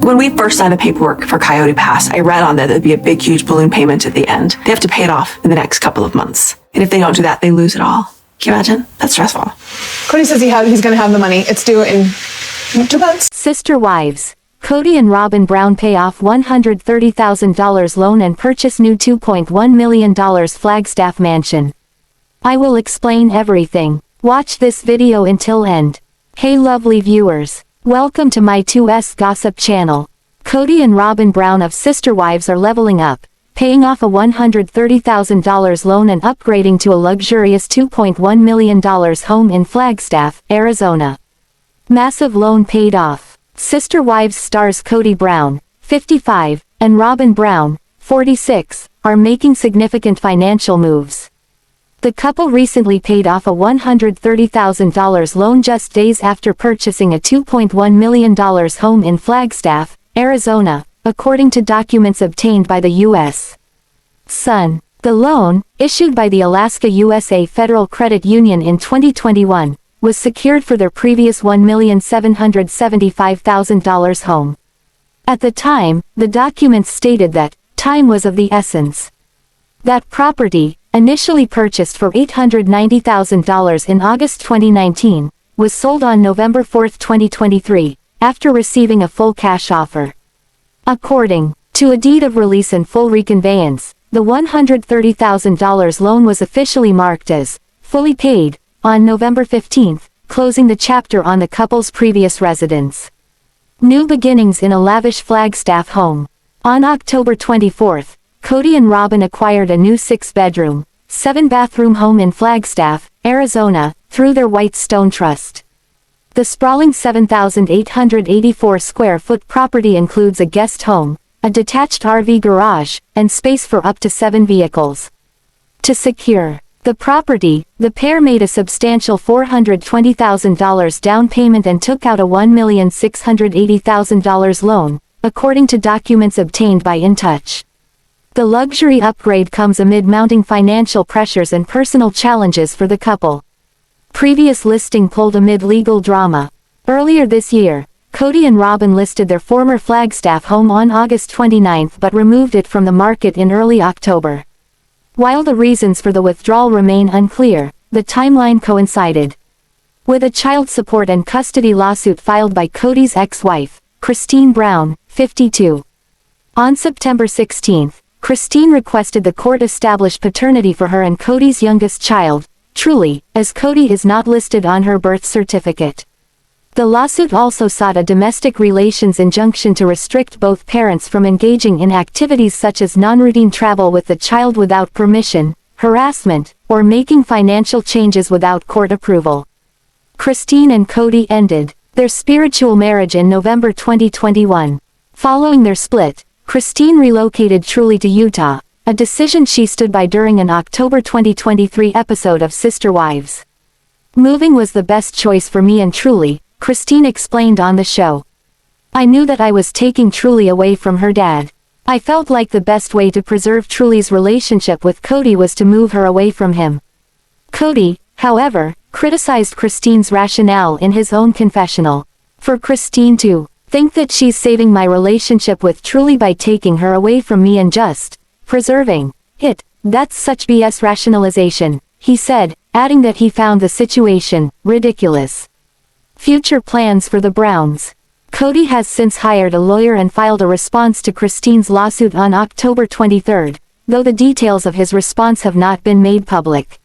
When we first signed the paperwork for Coyote Pass, I read on there there'd be a big, huge balloon payment at the end. They have to pay it off in the next couple of months. And if they don't do that, they lose it all. Can you imagine? That's stressful. Kody says he's going to have the money. It's due in 2 months. Sister wives. Kody and Robyn Brown pay off $130,000 loan and purchase new $2.1 million Flagstaff mansion. I will explain everything. Watch this video until end. Hey lovely viewers. Welcome to my 2S Gossip channel. Kody and Robyn Brown of Sister Wives are leveling up, paying off a $130,000 loan and upgrading to a luxurious $2.1 million home in Flagstaff, Arizona. Massive loan paid off. Sister Wives stars Kody Brown, 55, and Robyn Brown, 46, are making significant financial moves. The couple recently paid off a $130,000 loan just days after purchasing a $2.1 million home in Flagstaff, Arizona, according to documents obtained by the U.S. Sun. The loan, issued by the Alaska USA Federal Credit Union in 2021, was secured for their previous $1,775,000 home. At the time, the documents stated that time was of the essence. That property, initially purchased for $890,000 in August 2019, was sold on November 4, 2023, after receiving a full cash offer. According to a deed of release and full reconveyance, the $130,000 loan was officially marked as fully paid on November 15, closing the chapter on the couple's previous residence. New beginnings in a lavish Flagstaff home. On October 24, Kody and Robyn acquired a new 6-bedroom, 7-bathroom home in Flagstaff, Arizona, through their Whitestone Trust. The sprawling 7,884-square-foot property includes a guest home, a detached RV garage, and space for up to 7 vehicles. To secure the property, the pair made a substantial $420,000 down payment and took out a $1,680,000 loan, according to documents obtained by InTouch. The luxury upgrade comes amid mounting financial pressures and personal challenges for the couple. Previous listing pulled amid legal drama. Earlier this year, Kody and Robyn listed their former Flagstaff home on August 29 but removed it from the market in early October. While the reasons for the withdrawal remain unclear, the timeline coincided with a child support and custody lawsuit filed by Kody's ex-wife, Christine Brown, 52. On September 16, Christine requested the court establish paternity for her and Kody's youngest child, Truly, as Kody is not listed on her birth certificate. The lawsuit also sought a domestic relations injunction to restrict both parents from engaging in activities such as non-routine travel with the child without permission, harassment, or making financial changes without court approval. Christine and Kody ended their spiritual marriage in November 2021. Following their split, Christine relocated Truly to Utah, a decision she stood by during an October 2023 episode of Sister Wives. Moving was the best choice for me and Truly, Christine explained on the show. I knew that I was taking Truly away from her dad. I felt like the best way to preserve Truly's relationship with Kody was to move her away from him. Kody, however, criticized Christine's rationale in his own confessional. For Christine to think that she's saving my relationship with Truly by taking her away from me and just preserving it, that's such BS rationalization, he said, adding that he found the situation ridiculous. Future plans for the Browns. Kody has since hired a lawyer and filed a response to Christine's lawsuit on October 23, though the details of his response have not been made public.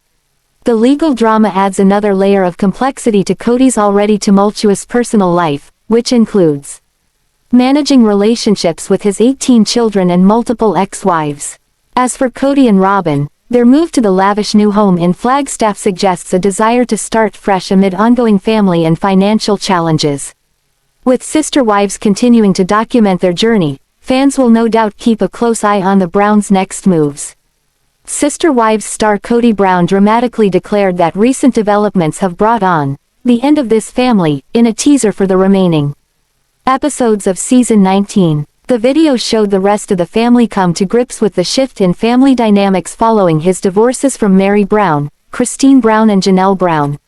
The legal drama adds another layer of complexity to Kody's already tumultuous personal life, which includes managing relationships with his 18 children and multiple ex-wives. As for Kody and Robyn, their move to the lavish new home in Flagstaff suggests a desire to start fresh amid ongoing family and financial challenges. With Sister Wives continuing to document their journey, fans will no doubt keep a close eye on the Browns' next moves. Sister Wives star Kody Brown dramatically declared that recent developments have brought on the end of this family, in a teaser for the remaining episodes of Season 19. The video showed the rest of the family come to grips with the shift in family dynamics following his divorces from Meri Brown, Christine Brown and Janelle Brown.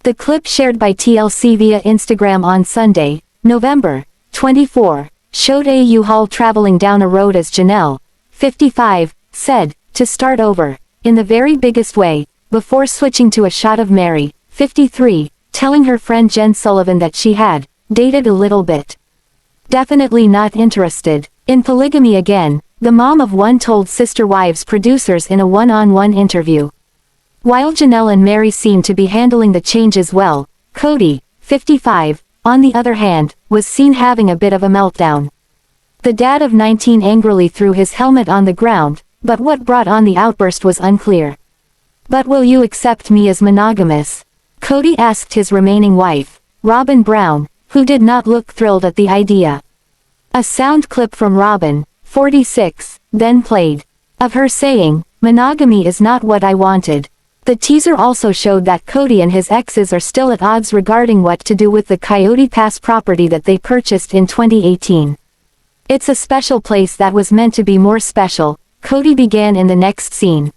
The clip shared by TLC via Instagram on Sunday, November 24, showed a U-Haul traveling down a road as Janelle, 55, said, to start over, in the very biggest way, before switching to a shot of Meri, 53, telling her friend Jen Sullivan that she had dated a little bit. Definitely not interested in polygamy again, the mom of one told Sister Wives producers in a one-on-one interview. While Janelle and Meri seemed to be handling the changes well, Kody, 55, on the other hand, was seen having a bit of a meltdown. The dad of 19 angrily threw his helmet on the ground, but what brought on the outburst was unclear. "But will you accept me as monogamous?" Kody asked his remaining wife, Robyn Brown, who did not look thrilled at the idea. A sound clip from Robyn, 46, then played, of her saying, "Monogamy is not what I wanted." The teaser also showed that Kody and his exes are still at odds regarding what to do with the Coyote Pass property that they purchased in 2018. "It's a special place that was meant to be more special," Kody began in the next scene.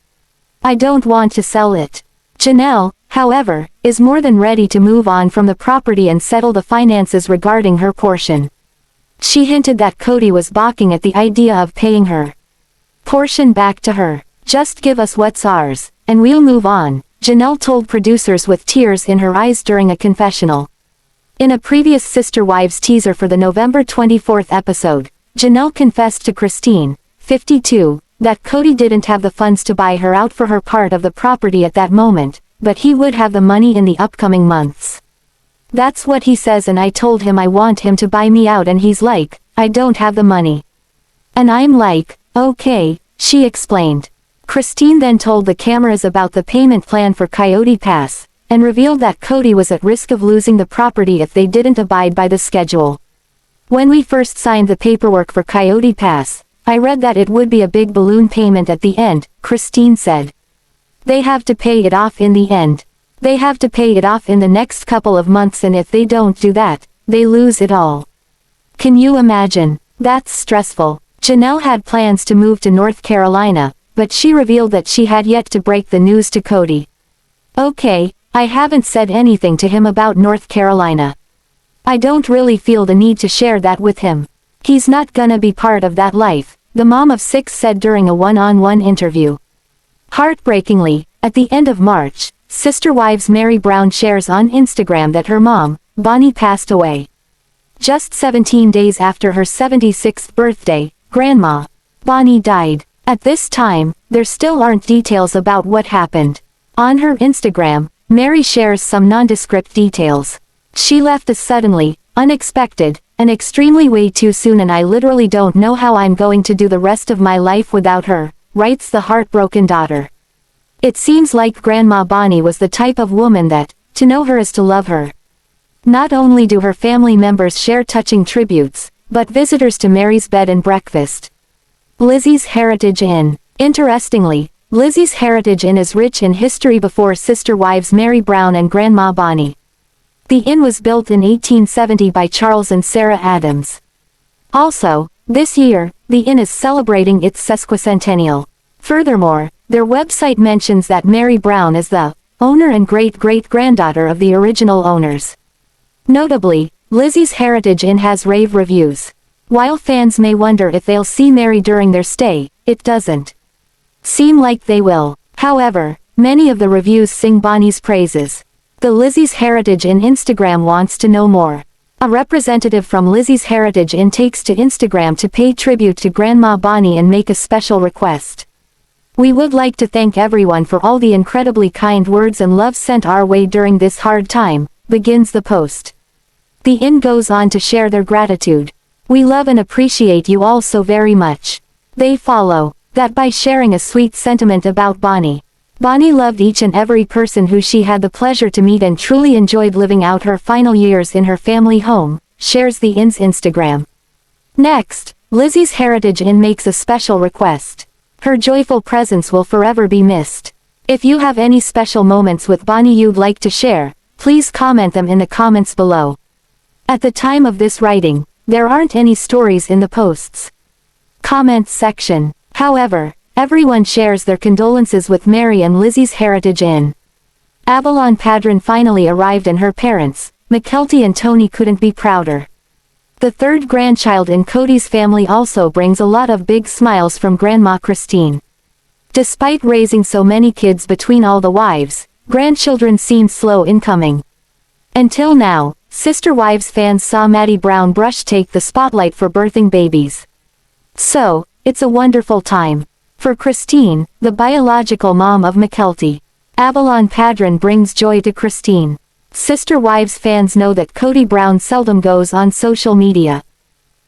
"I don't want to sell it." Janelle, however, is more than ready to move on from the property and settle the finances regarding her portion. She hinted that Kody was balking at the idea of paying her portion back to her. "Just give us what's ours, and we'll move on," Janelle told producers with tears in her eyes during a confessional. In a previous Sister Wives teaser for the November 24th episode, Janelle confessed to Christine, 52, that Kody didn't have the funds to buy her out for her part of the property at that moment, but he would have the money in the upcoming months. "That's what he says, and I told him I want him to buy me out, and he's like, I don't have the money. And I'm like, okay," she explained. Christine then told the cameras about the payment plan for Coyote Pass, and revealed that Kody was at risk of losing the property if they didn't abide by the schedule. "When we first signed the paperwork for Coyote Pass, I read that it would be a big balloon payment at the end," Christine said. "They have to pay it off in the end. They have to pay it off in the next couple of months, and if they don't do that, they lose it all. Can you imagine? That's stressful." Janelle had plans to move to North Carolina, but she revealed that she had yet to break the news to Kody. "Okay, I haven't said anything to him about North Carolina. I don't really feel the need to share that with him. He's not gonna be part of that life," the mom of 6 said during a one-on-one interview. Heartbreakingly, at the end of March, Sister Wives Meri Brown shares on Instagram that her mom, Bonnie, passed away. Just 17 days after her 76th birthday, Grandma Bonnie died. At this time, there still aren't details about what happened. On her Instagram, Meri shares some nondescript details. "She left us suddenly, unexpected, and extremely way too soon, and I literally don't know how I'm going to do the rest of my life without her," writes the heartbroken daughter. It seems like Grandma Bonnie was the type of woman that, to know her is to love her. Not only do her family members share touching tributes, but visitors to Meri's bed and breakfast. Lizzie's Heritage Inn. Interestingly, Lizzie's Heritage Inn is rich in history before Sister Wives Meri Brown and Grandma Bonnie. The inn was built in 1870 by Charles and Sarah Adams. Also, this year, the inn is celebrating its sesquicentennial. Furthermore, their website mentions that Meri Brown is the owner and great-great-granddaughter of the original owners. Notably, Lizzie's Heritage Inn has rave reviews. While fans may wonder if they'll see Meri during their stay, it doesn't seem like they will. However, many of the reviews sing Bonnie's praises. The Lizzie's Heritage Inn Instagram wants to know more. A representative from Lizzie's Heritage Inn takes to Instagram to pay tribute to Grandma Bonnie and make a special request. "We would like to thank everyone for all the incredibly kind words and love sent our way during this hard time," begins the post. The inn goes on to share their gratitude. "We love and appreciate you all so very much." They follow that by sharing a sweet sentiment about Bonnie. Bonnie loved each and every person who she had the pleasure to meet and truly enjoyed living out her final years in her family home, shares the inn's Instagram. Next, Lizzie's Heritage Inn makes a special request. Her joyful presence will forever be missed. If you have any special moments with Bonnie you'd like to share, please comment them in the comments below. At the time of this writing, there aren't any stories in the posts comments section. However, everyone shares their condolences with Meri and Lizzie's Heritage Inn. Avalon Padron finally arrived and her parents, Mykelti and Tony, couldn't be prouder. The third grandchild in Kody's family also brings a lot of big smiles from Grandma Christine. Despite raising so many kids between all the wives, grandchildren seemed slow in coming. Until now, Sister Wives fans saw Maddie Brown Brush take the spotlight for birthing babies. So, it's a wonderful time. For Christine, the biological mom of Mykelti, Avalon Padron brings joy to Christine. Sister Wives fans know that Kody Brown seldom goes on social media.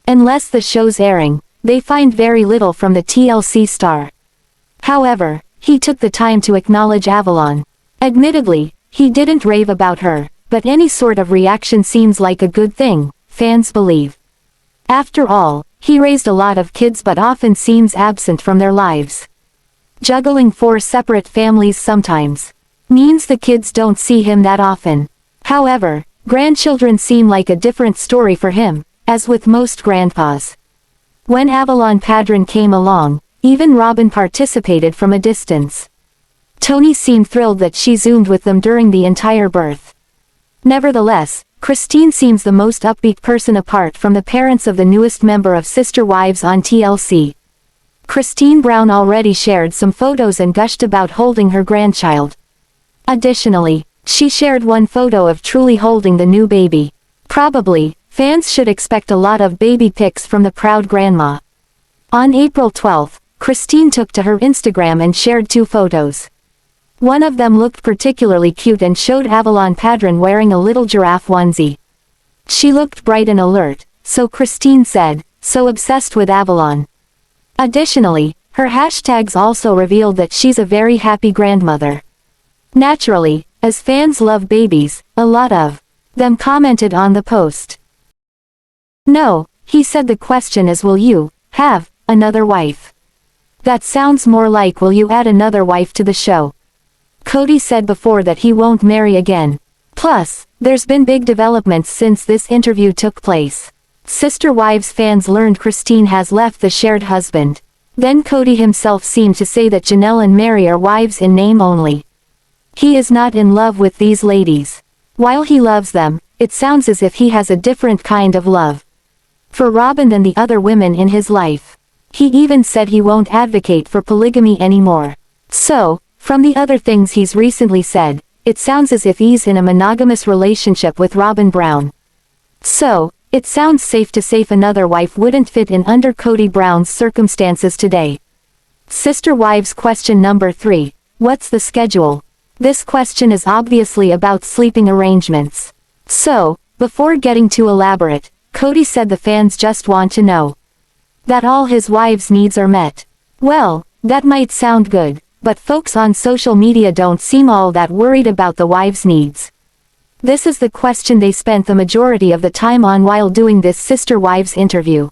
Unless the show's airing, they find very little from the TLC star. However, he took the time to acknowledge Avalon. Admittedly, he didn't rave about her, but any sort of reaction seems like a good thing, fans believe. After all, he raised a lot of kids but often seems absent from their lives. Juggling 4 separate families sometimes means the kids don't see him that often. However, grandchildren seem like a different story for him, as with most grandpas. When Avalon Padron came along, even Robyn participated from a distance. Tony seemed thrilled that she zoomed with them during the entire birth. Nevertheless, Christine seems the most upbeat person apart from the parents of the newest member of Sister Wives on TLC. Christine Brown already shared some photos and gushed about holding her grandchild. Additionally, she shared one photo of truly holding the new baby. Probably, fans should expect a lot of baby pics from the proud grandma. On April 12, Christine took to her Instagram and shared 2 photos. One of them looked particularly cute and showed Avalon Padron wearing a little giraffe onesie. She looked bright and alert, so Christine said, "So obsessed with Avalon." Additionally, her hashtags also revealed that she's a very happy grandmother. Naturally, as fans love babies, a lot of them commented on the post. "No," he said, "the question is, will you have another wife? That sounds more like, will you add another wife to the show?" Kody said before that he won't marry again. Plus, there's been big developments since this interview took place. Sister Wives fans learned Christine has left the shared husband. Then Kody himself seemed to say that Janelle and Meri are wives in name only. He is not in love with these ladies. While he loves them, it sounds as if he has a different kind of love for Robyn than the other women in his life. He even said he won't advocate for polygamy anymore. So, from the other things he's recently said, it sounds as if he's in a monogamous relationship with Robyn Brown. So, it sounds safe to say another wife wouldn't fit in under Kody Brown's circumstances today. Sister Wives question number 3, what's the schedule? This question is obviously about sleeping arrangements. So, before getting too elaborate, Kody said the fans just want to know that all his wives' needs are met. Well, that might sound good, but folks on social media don't seem all that worried about the wives' needs. This is the question they spent the majority of the time on while doing this Sister Wives interview.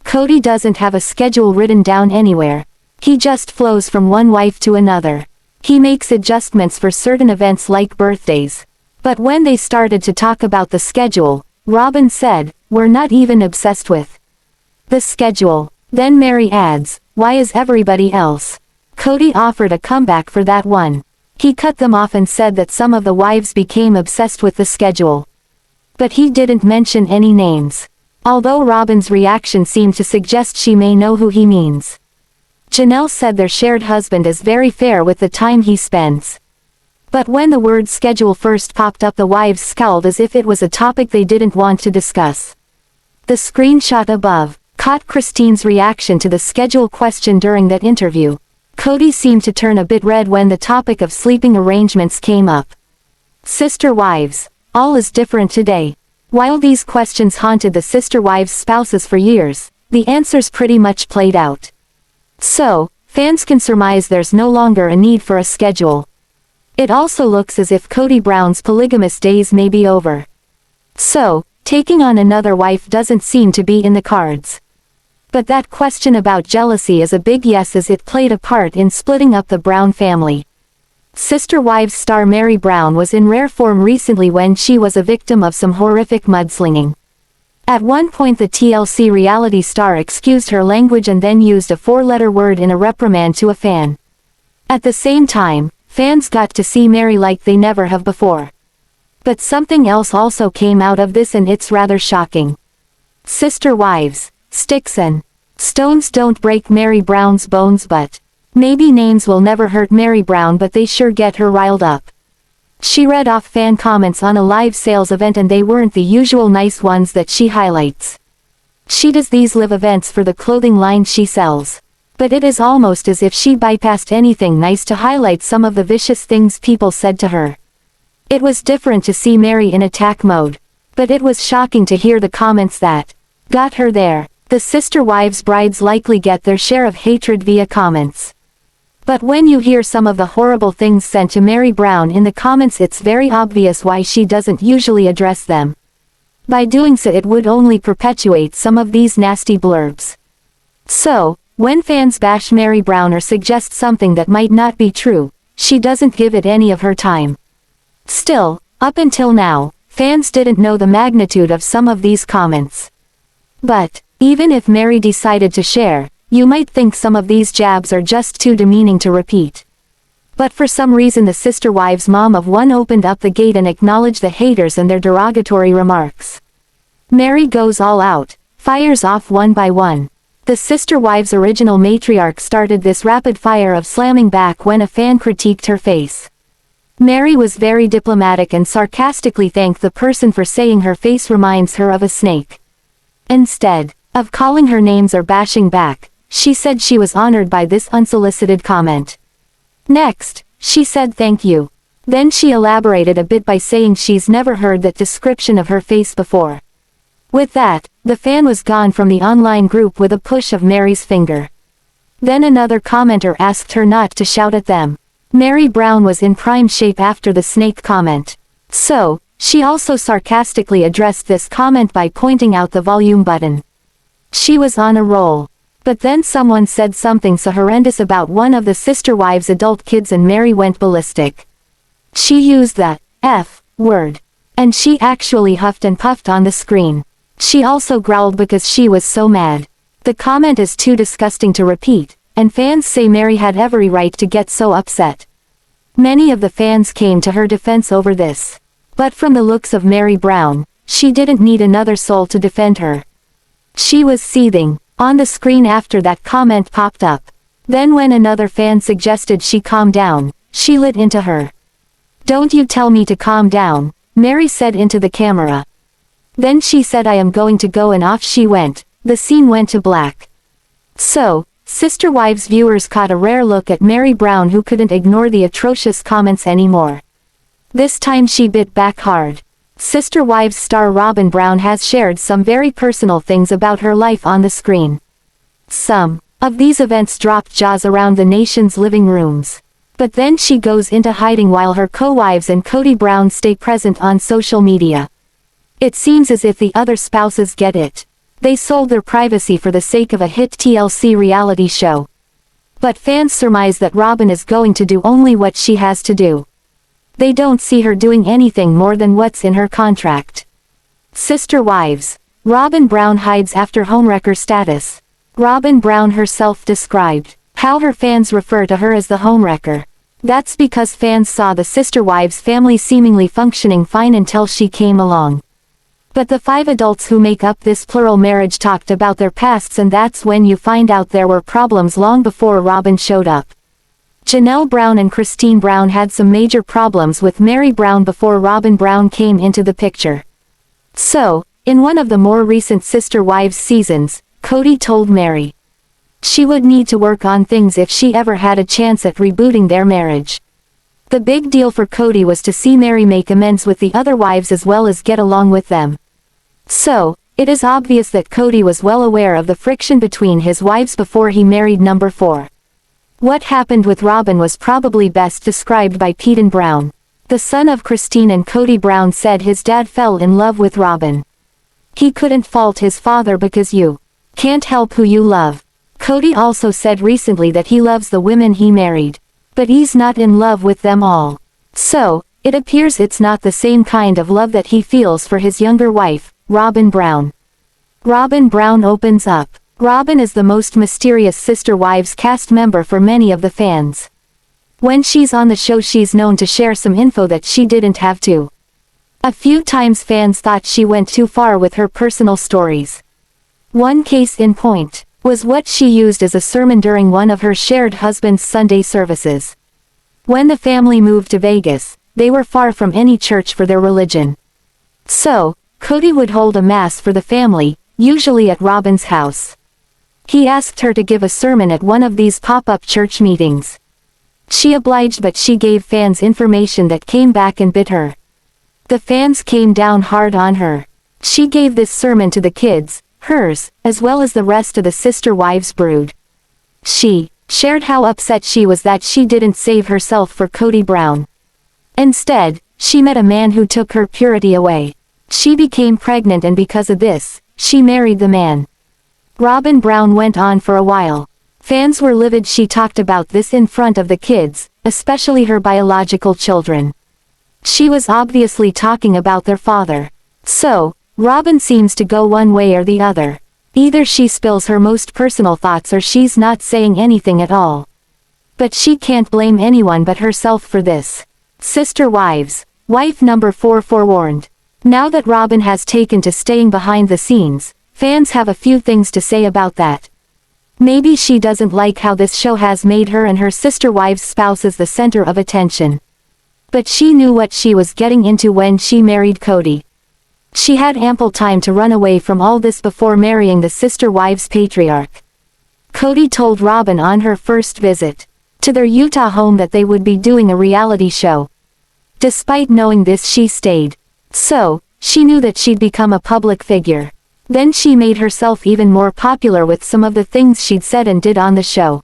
Kody doesn't have a schedule written down anywhere. He just flows from one wife to another. He makes adjustments for certain events like birthdays. But when they started to talk about the schedule, Robyn said, "We're not even obsessed with the schedule." Then Meri adds, "Why is everybody else?" Kody offered a comeback for that one. He cut them off and said that some of the wives became obsessed with the schedule. But he didn't mention any names. Although Robyn's reaction seemed to suggest she may know who he means. Janelle said their shared husband is very fair with the time he spends. But when the word schedule first popped up, the wives scowled as if it was a topic they didn't want to discuss. The screenshot above caught Christine's reaction to the schedule question during that interview. Kody seemed to turn a bit red when the topic of sleeping arrangements came up. Sister Wives, all is different today. While these questions haunted the Sister Wives spouses for years, the answers pretty much played out. So, fans can surmise there's no longer a need for a schedule. It also looks as if Kody Brown's polygamous days may be over. So, taking on another wife doesn't seem to be in the cards. But that question about jealousy is a big yes, as it played a part in splitting up the Brown family. Sister Wives star Meri Brown was in rare form recently when she was a victim of some horrific mudslinging. At one point the TLC reality star excused her language and then used a 4-letter word in a reprimand to a fan. At the same time, fans got to see Meri like they never have before. But something else also came out of this, and it's rather shocking. Sister wives, sticks and stones don't break Meri Brown's bones, but maybe names will never hurt Meri Brown, but they sure get her riled up. She read off fan comments on a live sales event and they weren't the usual nice ones that she highlights. She does these live events for the clothing line she sells. But it is almost as if she bypassed anything nice to highlight some of the vicious things people said to her. It was different to see Meri in attack mode. But it was shocking to hear the comments that got her there. The sister wives' brides likely get their share of hatred via comments. But when you hear some of the horrible things sent to Meri Brown in the comments, it's very obvious why she doesn't usually address them. By doing so, it would only perpetuate some of these nasty blurbs. So, when fans bash Meri Brown or suggest something that might not be true, she doesn't give it any of her time. Still, up until now, fans didn't know the magnitude of some of these comments. But, even if Meri decided to share, you might think some of these jabs are just too demeaning to repeat. But for some reason the sister wives' mom of one opened up the gate and acknowledged the haters and their derogatory remarks. Meri goes all out, fires off one by one. The sister wives' original matriarch started this rapid fire of slamming back when a fan critiqued her face. Meri was very diplomatic and sarcastically thanked the person for saying her face reminds her of a snake. Instead of calling her names or bashing back, she said she was honored by this unsolicited comment. Next, she said thank you. Then she elaborated a bit by saying she's never heard that description of her face before. With that, the fan was gone from the online group with a push of Meri's finger. Then another commenter asked her not to shout at them. Meri Brown was in prime shape after the snake comment. So, she also sarcastically addressed this comment by pointing out the volume button. She was on a roll. But then someone said something so horrendous about one of the sister wives' adult kids and Meri went ballistic. She used the F word. And she actually huffed and puffed on the screen. She also growled because she was so mad. The comment is too disgusting to repeat, and fans say Meri had every right to get so upset. Many of the fans came to her defense over this. But from the looks of Meri Brown, she didn't need another soul to defend her. She was seething on the screen after that comment popped up. Then when another fan suggested she calm down, she lit into her. "Don't you tell me to calm down," Meri said into the camera. Then she said I am going to go, and off she went. The scene went to black. So, Sister Wives viewers caught a rare look at Meri Brown, who couldn't ignore the atrocious comments anymore. This time she bit back hard. Sister Wives star Robyn Brown has shared some very personal things about her life on the screen. Some of these events dropped jaws around the nation's living rooms. But then she goes into hiding while her co-wives and Kody Brown stay present on social media. It seems as if the other spouses get it. They sold their privacy for the sake of a hit TLC reality show. But fans surmise that Robyn is going to do only what she has to do. They don't see her doing anything more than what's in her contract. Sister Wives. Robyn Brown hides after homewrecker status. Robyn Brown herself described how her fans refer to her as the homewrecker. That's because fans saw the Sister Wives family seemingly functioning fine until she came along. But the 5 adults who make up this plural marriage talked about their pasts, and that's when you find out there were problems long before Robyn showed up. Janelle Brown and Christine Brown had some major problems with Meri Brown before Robyn Brown came into the picture. So, in one of the more recent Sister Wives seasons, Kody told Meri she would need to work on things if she ever had a chance at rebooting their marriage. The big deal for Kody was to see Meri make amends with the other wives as well as get along with them. So, it is obvious that Kody was well aware of the friction between his wives before he married number 4. What happened with Robyn was probably best described by Peyton Brown. The son of Christine and Kody Brown said his dad fell in love with Robyn. He couldn't fault his father because you can't help who you love. Kody also said recently that he loves the women he married, but he's not in love with them all. So, it appears it's not the same kind of love that he feels for his younger wife, Robyn Brown. Robyn Brown opens up. Robyn is the most mysterious Sister Wives cast member for many of the fans. When she's on the show, she's known to share some info that she didn't have to. A few times fans thought she went too far with her personal stories. One case in point was what she used as a sermon during one of her shared husband's Sunday services. When the family moved to Vegas, they were far from any church for their religion. So, Kody would hold a mass for the family, usually at Robyn's house. He asked her to give a sermon at one of these pop-up church meetings. She obliged, but she gave fans information that came back and bit her. The fans came down hard on her. She gave this sermon to the kids, hers, as well as the rest of the sister wives' brood. She shared how upset she was that she didn't save herself for Kody Brown. Instead, she met a man who took her purity away. She became pregnant, and because of this, she married the man. Robyn Brown went on for a while. Fans were livid. She talked about this in front of the kids, especially her biological children. She was obviously talking about their father. So, Robyn seems to go one way or the other. Either she spills her most personal thoughts or she's not saying anything at all. But she can't blame anyone but herself for this. Sister wives, wife number 4 forewarned. Now that Robyn has taken to staying behind the scenes, fans have a few things to say about that. Maybe she doesn't like how this show has made her and her sister wives' spouses the center of attention. But she knew what she was getting into when she married Kody. She had ample time to run away from all this before marrying the sister wives' patriarch. Kody told Robyn on her first visit to their Utah home that they would be doing a reality show. Despite knowing this, she stayed. So, she knew that she'd become a public figure. Then she made herself even more popular with some of the things she'd said and did on the show.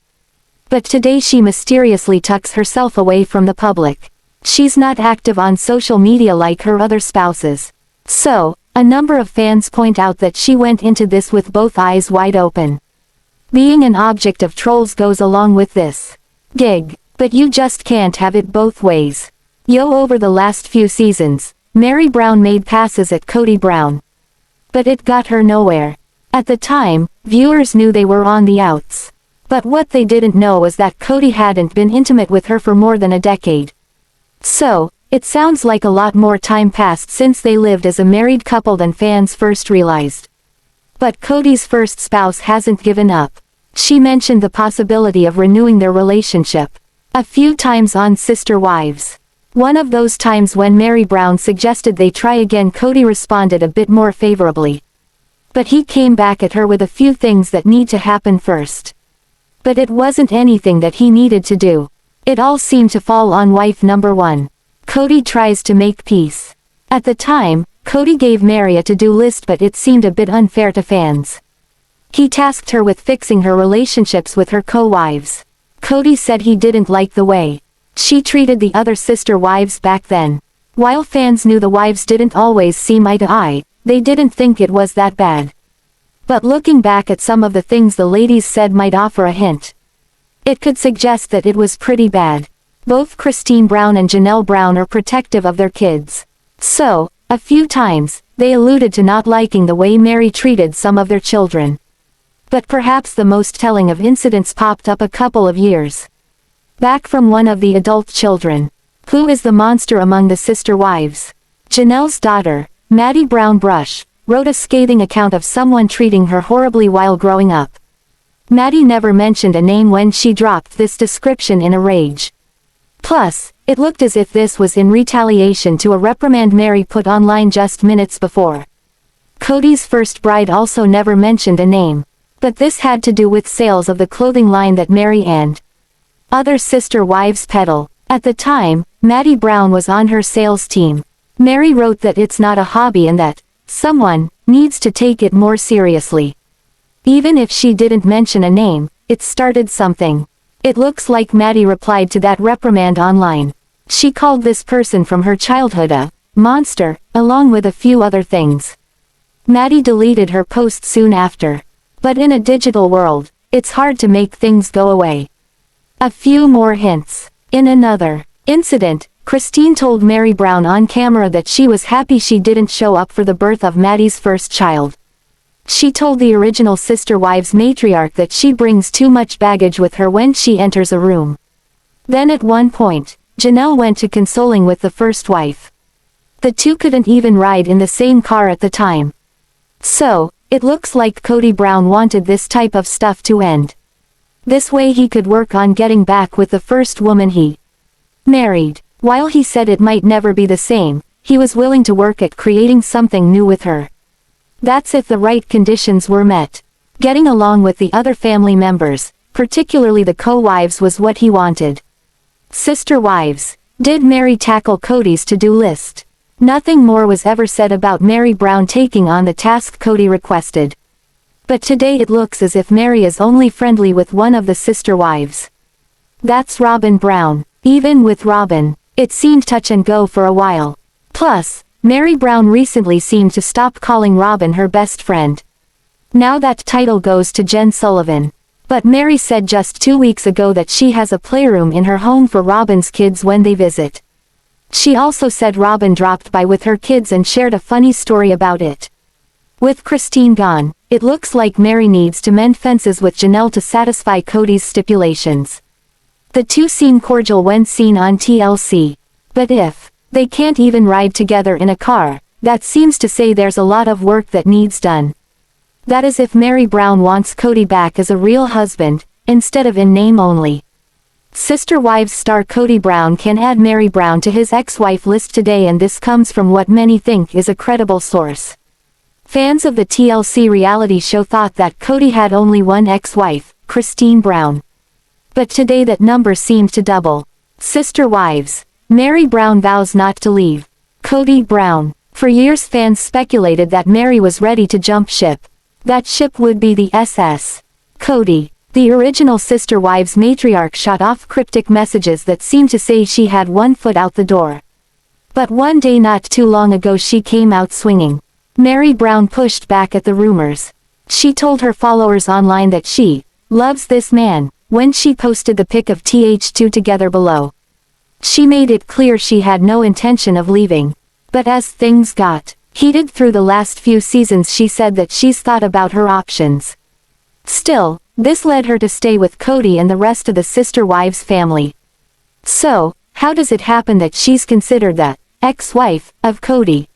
But today she mysteriously tucks herself away from the public. She's not active on social media like her other spouses. So, a number of fans point out that she went into this with both eyes wide open. Being an object of trolls goes along with this gig, but you just can't have it both ways. Over the last few seasons, Meri Brown made passes at Kody Brown. But it got her nowhere. At the time, viewers knew they were on the outs. But what they didn't know was that Kody hadn't been intimate with her for more than a decade. So, it sounds like a lot more time passed since they lived as a married couple than fans first realized. But Kody's first spouse hasn't given up. She mentioned the possibility of renewing their relationship a few times on Sister Wives. One of those times when Meri Brown suggested they try again, Kody responded a bit more favorably. But he came back at her with a few things that need to happen first. But it wasn't anything that he needed to do. It all seemed to fall on wife number 1. Kody tries to make peace. At the time, Kody gave Meri a to-do list, but it seemed a bit unfair to fans. He tasked her with fixing her relationships with her co-wives. Kody said he didn't like the way she treated the other sister wives back then. While fans knew the wives didn't always see eye to eye, they didn't think it was that bad. But looking back at some of the things the ladies said might offer a hint. It could suggest that it was pretty bad. Both Christine Brown and Janelle Brown are protective of their kids. So, a few times, they alluded to not liking the way Meri treated some of their children. But perhaps the most telling of incidents popped up a couple of years back from one of the adult children. Who is the monster among the sister wives? Janelle's daughter, Maddie Brown Brush, wrote a scathing account of someone treating her horribly while growing up. Maddie never mentioned a name when she dropped this description in a rage. Plus, it looked as if this was in retaliation to a reprimand Meri put online just minutes before. Kody's first bride also never mentioned a name. But this had to do with sales of the clothing line that Meri and other sister wives peddle. At the time, Maddie Brown was on her sales team. Meri wrote that it's not a hobby and that someone needs to take it more seriously. Even if she didn't mention a name, it started something. It looks like Maddie replied to that reprimand online. She called this person from her childhood a monster, along with a few other things. Maddie deleted her post soon after. But in a digital world, it's hard to make things go away. A few more hints. In another incident, Christine told Meri Brown on camera that she was happy she didn't show up for the birth of Maddie's first child. She told the original Sister Wives matriarch that she brings too much baggage with her when she enters a room. Then at one point, Janelle went to consoling with the first wife. The two couldn't even ride in the same car at the time. So, It looks like Kody Brown wanted this type of stuff to end. This way he could work on getting back with the first woman he married. While he said it might never be the same, he was willing to work at creating something new with her. That's if the right conditions were met. Getting along with the other family members, particularly the co-wives, was what he wanted. Sister wives. Did Meri tackle Kody's to-do list? Nothing more was ever said about Meri Brown taking on the task Kody requested. But today it looks as if Meri is only friendly with one of the sister wives. That's Robyn Brown. Even with Robyn, it seemed touch and go for a while. Plus, Meri Brown recently seemed to stop calling Robyn her best friend. Now that title goes to Jen Sullivan. But Meri said just 2 weeks ago that she has a playroom in her home for Robyn's kids when they visit. She also said Robyn dropped by with her kids and shared a funny story about it. With Christine gone, it looks like Meri needs to mend fences with Janelle to satisfy Kody's stipulations. The two seem cordial when seen on TLC. But if they can't even ride together in a car, that seems to say there's a lot of work that needs done. That is if Meri Brown wants Kody back as a real husband, instead of in name only. Sister Wives star Kody Brown can add Meri Brown to his ex-wife list today, and this comes from what many think is a credible source. Fans of the TLC reality show thought that Kody had only one ex-wife, Christine Brown. But today that number seemed to double. Sister Wives. Meri Brown vows not to leave. Kody Brown. For years fans speculated that Meri was ready to jump ship. That ship would be the SS. Kody. The original Sister Wives matriarch shot off cryptic messages that seemed to say she had one foot out the door. But one day not too long ago she came out swinging. Meri Brown pushed back at the rumors. She told her followers online that she loves this man when she posted the pic of TH2 together below. She made it clear she had no intention of leaving. But as things got heated through the last few seasons, she said that she's thought about her options. Still, this led her to stay with Kody and the rest of the Sister Wives family. So, how does it happen that she's considered the ex-wife of Kody?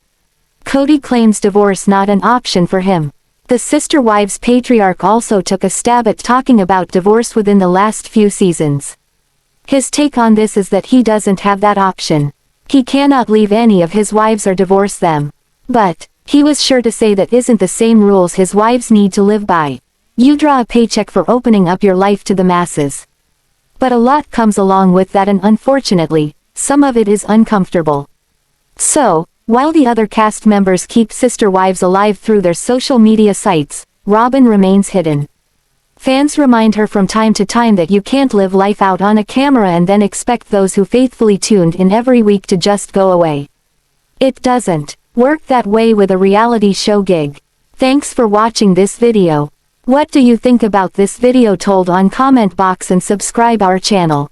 Kody claims divorce not an option for him. The Sister Wives patriarch also took a stab at talking about divorce within the last few seasons. His take on this is that he doesn't have that option. He cannot leave any of his wives or divorce them. But he was sure to say that isn't the same rules his wives need to live by. You draw a paycheck for opening up your life to the masses. But a lot comes along with that, and unfortunately, some of it is uncomfortable. So, while the other cast members keep Sister Wives alive through their social media sites, Robyn remains hidden. Fans remind her from time to time that you can't live life out on a camera and then expect those who faithfully tuned in every week to just go away. It doesn't work that way with a reality show gig. Thanks for watching this video. What do you think about this video? Told on comment box and subscribe our channel.